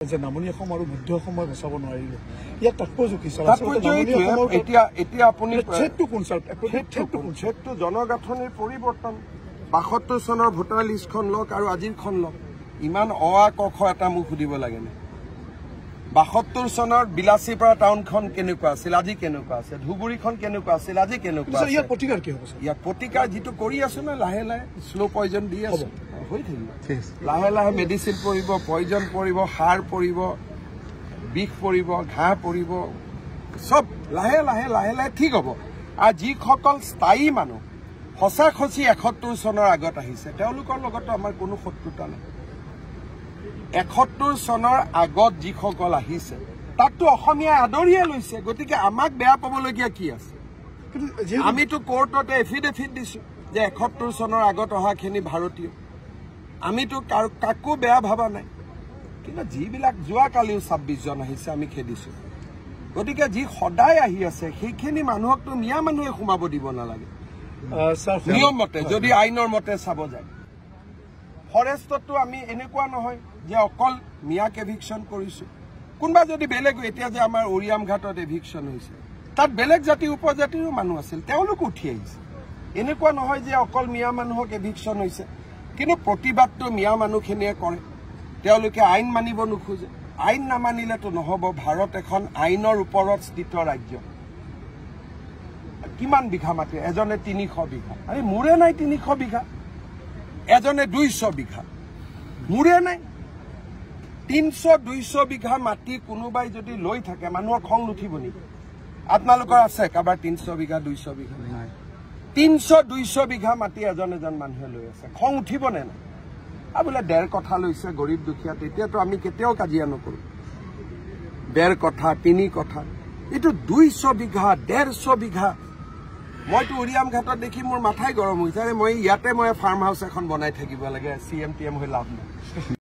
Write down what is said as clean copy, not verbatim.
যে নামনি অসম আৰু মধ্য অসমৰ বচাব নোৱাৰিব ইয়াৰ তাৎপৰ্য কি এতিয়া আপুনি ছেটটো জনগাঁথনিৰ পৰিৱৰ্তন ৭২ চনৰ ভোটাৰ লিষ্টখন লওক আৰু আজিৰখন লওক ইমান ক খ এটা মোক সুধিব লাগে নে ৭২ চনৰ বিলাসীপাৰা টাউনখন কেনেকুৱা আছিল আজি কেনেকুৱা আছে ধুবুৰীখন কেনেকুৱা আছিল আজি কেনেকুৱা আছে ইয়াৰ প্ৰতিকাৰ কি হ'ব ইয়াৰ প্ৰতিকাৰ যিটো কৰি আছো না লাহে লাহে স্লো পয়জন দি আছো হৈ থাকিব লাহে লাহে মেডিচিন পৰিব পয়জন পৰিব সাৰ পৰিব বিষ পৰিব ঘাঁহ পৰিব সব লাহে লাহে লাহে লাহে ঠিক হ'ব আৰু যিসকল স্থায়ী মানুহ সঁচাখচি ৭১ চনৰ আগত আহিছে তেওঁলোকৰ লগতো আমাৰ কোনো শত্ৰুতা নাই ৭১ চনৰ আগত যিসকল আহিছে তাকতো অসমীয়াই আদৰিয়ে লৈছে গতিকে আমাক বেয়া পাবলগীয়া কি আছে আমিতো কোৰ্টতে এফিডেভিট দিছো যে ৭১ চনৰ আগত অহাখিনি ভাৰতীয় আমিতো কাকো বেয়া ভাবা নাই কিন্তু যিবিলাক যোৱাকালিও ২৬ জন আহিছে আমি খেদিছো গতিকে যি সদায় আহি আছে সেইখিনি মানুহকতো মিয়া মানুহে সোমাব দিব নালাগে নিয়ম মতে যদি আইনৰ মতে চাব যায় ফৰেষ্টতো আমি এনেকুৱা নহয় যে অকল মিয়াক এভিকশ্যন কৰিছো কোনোবা যদি বেলেগ এতিয়া যে আমাৰ ওৰিয়াম ঘাটত এভিকশ্যন হৈছে তাত বেলেগ জাতি উপজাতিৰো মানুহ আছিল তেওঁলোক উঠি আহিছে এনেকুৱা নহয় যে অকল মিয়া মানুহক এভিকশ্যন হৈছে কিন্তু প্ৰতিবাদটো মিয়া মানুহখিনিয়ে কৰে তেওঁলোকে আইন মানিব নোখোজে আইন নামানিলেতো নহব ভাৰত এখন আইনৰ ওপৰত স্থিত ৰাজ্য কিমান বিঘা মাটি এজনে ৩০০ বিঘা আৰে মোৰে নাই ৩০০ বিঘা এজনে ২০০ বিঘা মোৰে নাই ৩০০-২০০ বিঘা মাটি কোনোবাই যদি লৈ থাকে মানুহৰ খং নুঠিব নেকি আপোনালোকৰ আছে কাৰোবাৰ ৩০০ বিঘা ২০০ বিঘা নাই ৩০০-২০০ বিঘা মাটি এজন মানুহে লৈ আছে খং উঠিব নে নাই বোলে ১.৫ কথা লৈছে গৰীব দুখীয়া তেতিয়াতো আমি কেতিয়াও কাজিয়া নকৰো ১.৫ কথা ৩ কথা এইটো ২০০ বিঘা ১৫০ বিঘা মইতো উৰিয়াম ঘাটত দেখি মোৰ মাথাই গৰম হৈছে মই ইয়াতে মই ফাৰ্ম হাউচ এখন বনাই থাকিব লাগে CM TM হৈ লাভ নাই